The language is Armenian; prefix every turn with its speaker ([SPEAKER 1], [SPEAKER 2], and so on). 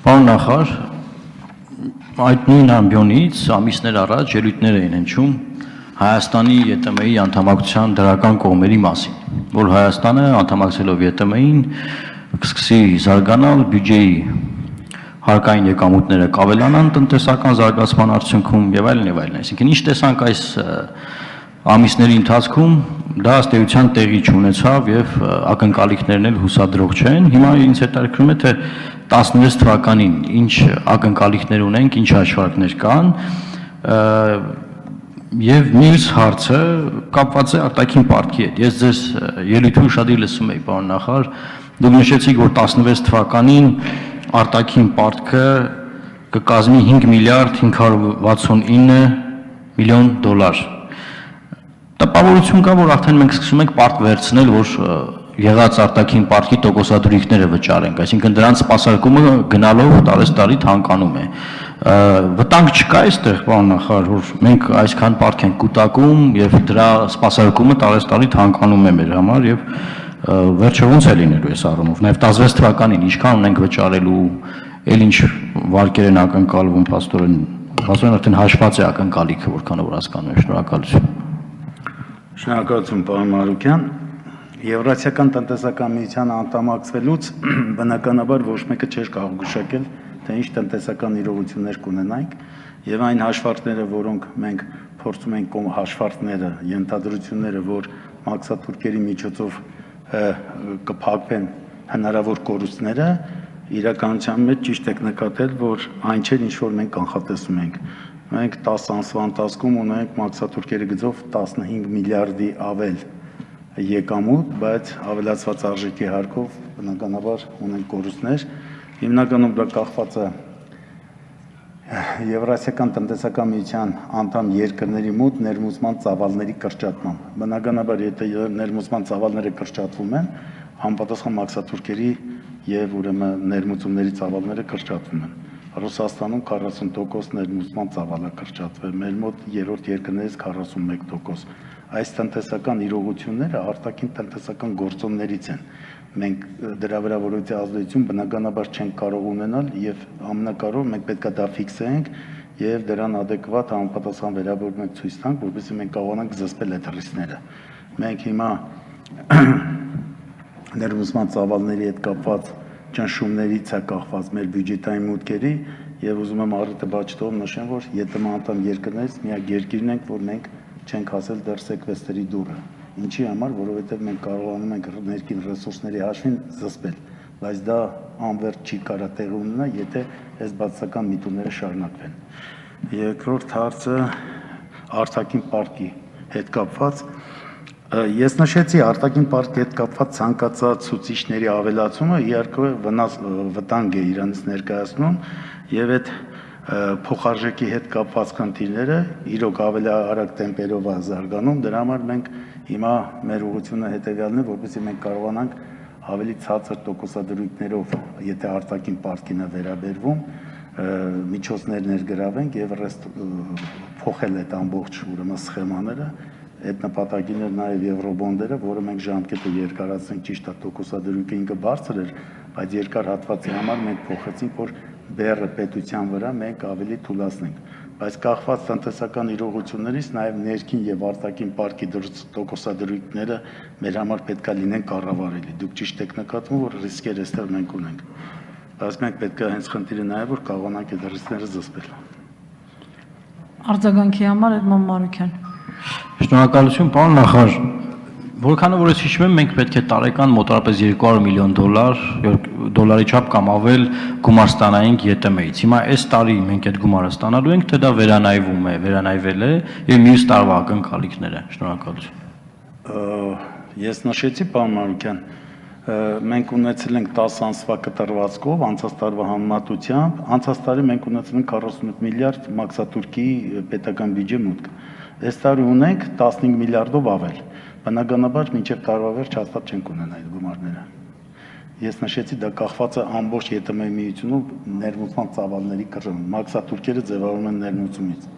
[SPEAKER 1] Պարոն նախարար, այդ նույն ամբիոնից ամիսներ առաջ ելույթներ էին հնչում Հայաստանի ԵՏՄ-ի անդամակցության դրական կողմերի մասին, որ Հայաստանը անդամակցելով ԵՏՄ-ին կսկսի զարգանալ, բյուջեի հարկային եկամուտները կավելանան տնտեսական զարգացման արդյունքում եւ այլն եւ այլն։ Այսինքն ինչ տեսանք այս ամիսների ընթացքում դա ըստ էության տեղի չունեցավ եւ ակնկալիքներն էլ հուսադրող չեն։ Հիմա ինձ հետաքրքրում է թե 16 թվականին ինչ ակնկալիքներ ունենք, ինչ հաշվարկներ կան եւ մյուս հարցը կապված է արտաքին պարտքի հետ։ Ես ձեզ ելույթում շատ լսում եի, պարոն նախարար, դուք նշեցիք, որ 16 թվականին արտաքին պարտքը կկազմի 5 միլիարդ 569 միլիոն դոլար։ Տպավորություն կա, որ արդեն մենք սկսում ենք պարտք վերցնել, որ եղած արտաքին պարտքի տոկոսադրույքները վճարենք, այսինքն դրանց սպասարկումը գնալով տարեստարի թանկանում է։ Վտանգ չկա այստեղ, պարոն նախարար, որ մենք այսքան պարտք ենք կուտակում եւ դրա սպասարկումը տարեստարի թանկանում է մեր համար եւ վերջը ոնց է լինելու այս առումով։ Նաեւ 16 թվականին ինչքան ունենք վճարելու, ել ինչ վարկեր են ակնկալվում, փաստորեն արդեն հաշված է ակնկալիքը, որքանով հասկանում եմ։ Շնորհակալություն։
[SPEAKER 2] Շնորհակալություն, պարոն Մարուկյան։ Եվրասիական տնտեսական միության անդամակցվելուց բնականաբար ոչ մեկը չէր կարող գուշակել, թե ինչ տնտեսական իրողություններ կունենանք, եւ այն հաշվարկները, որոնք մենք փորձում ենք հաշվարկները, ենթադրությունները, որ մաքսատուրքերի միջոցով կփակվեն հնարավոր կորուստները, իրականության մեջ ճիշտ եք նկատել, որ այն չէր, ինչ որ մենք կանխատեսում ենք։ Մենք 10 ամսվա ընթացքում ունենք մաքսատուրքերի գծով 15 միլիարդի ավել եկամուտ, բայց ավելացված արժեքի հարկով բնականաբար ունենք կորուստներ։ Հիմնականում դա կախված է Եվրասիական տնտեսական միության անդամ երկրների մոտ ներմուծման ծավալների կրճատմամբ։ Բնականաբար, եթե ներմուծման ծավալները կրճատվում են, համապատասխան մաքսատուրքերի եւ ուրեմն ներմուծումների ծավալները կրճատվում են։ Ռուսաստանում 40% ներմուծման ծավալը կրճատվել, մեր մոտ երրորդ երկրներից 41%։ Այս տնտեսական իրողությունները արտաքին տնտեսական գործոններից են։ Մենք դրա վրա որևէ ազդեցություն բնականաբար չենք կարող ունենալ եւ ամենակարևորը մենք պետք է դա ֆիքսենք եւ դրան adekvat համապատասխան վերաբերում ենք ցույց տանք, որպեսզի մենք կարողանանք զսպել այդ ռիսկները։ Մենք հիմա ներմուծման ծավալների հետ կապված ճնշումներից է կախված մեր բյուջետային մուտքերի եւ ուզում եմ առիթը բաճտով նշեմ, որ ԵՏՄ անդամ երկրներից միակ երկիրն ենք, որ մենք չենք հասել դեռ սեկվեստրի դուրը։ Ինչի համար, որովհետև մենք կարողանում ենք ներքին ռեսուրսների հաշվին զսպել, բայց դա անվերջ չի կարա տեղի ունենա, եթե այս բացասական միտումները շարունակվեն։ Երկրորդ հարցը արտաքին պարտքի հետ կապված։ Ես նշեցի արտաքին պարտքի հետ կապված ցանկացած ցուցիչների ավելացումը իհարկե վտանգ է իրանից ներկայացնում եւ այդ փոխարժեքի հետ կապված խնդիրները իրոք ավելի արագ տեմպերով է զարգանում, դրա համար մենք հիմա մեր ուղղությունը հետևյալն է, որպեսզի մենք կարողանանք ավելի ցածր տոկոսադրույքներով, եթե արտաքին պարտքին է վերաբերվում, միջոցներ ներգրավենք եւ փոխել այդ ամբողջ ուրեմն սխեմաները, այդ նպատակին էր նաեւ եվրոբոնդերը, որը մենք ժամկետը երկարացնենք, ճիշտ է տոկոսադրույքը ինքը բարձր էր, բայց երկար հատվածի համար մենք փոխեցինք, որ բեռը պետության վրա մենք ավելի թուլացնենք, բայց կախված տնտեսական իրողություններից նաև ներքին եւ արտաքին պարտքի տոկոսադրույքները մեր համար պետքա լինեն կառավարելի։ Դուք ճիշտ եք նկատում, որ ռիսկեր այստեղ մենք ունենք, բայց մենք պետք է հենց խնդիրը նայել, որ կարողանանք այդ ռիսկները զսպել։
[SPEAKER 3] Արձագանքի համար Էդմոն Մարուկյան։
[SPEAKER 1] Շնորհակալություն, պարոն նախարար։ Որքանով որ ես հիշում եմ, մենք պետք է տարեկան մոտավորապես 200 միլիոն դոլարի չափ կամ ավել գումար ստանայինք ԵՏՄ-ից։ Հիմա այս տարի մենք այդ գումարը ստանալու ենք, թե դա վերանայվում է, վերանայվել է եւ մյուս տարվա ակնկալիքները։ Շնորհակալություն։
[SPEAKER 2] Ես նշեցի, պարոն Մարուկյան, մենք ունեցել ենք 10 ամսվա կտրվածքով անցած տարվա համեմատությամբ, անցած տարի մենք ունեցել ենք 48 միլիարդ մաքսատուրքի պետական բյուջե մուտք։ Այս տարի ունենք 15 միլիարդով ավել։ Բնականաբար մինչև տարվա վերջ հաստատ չենք ունենա այդ գումարները։ Ես նշեցի, դա կախված է ամբողջ ԵՏՄ-ի միությունում ներմուծման ծավալների կրճատմամբ։ Մաքսատուրքերը ձևավորում են ներմուծումից։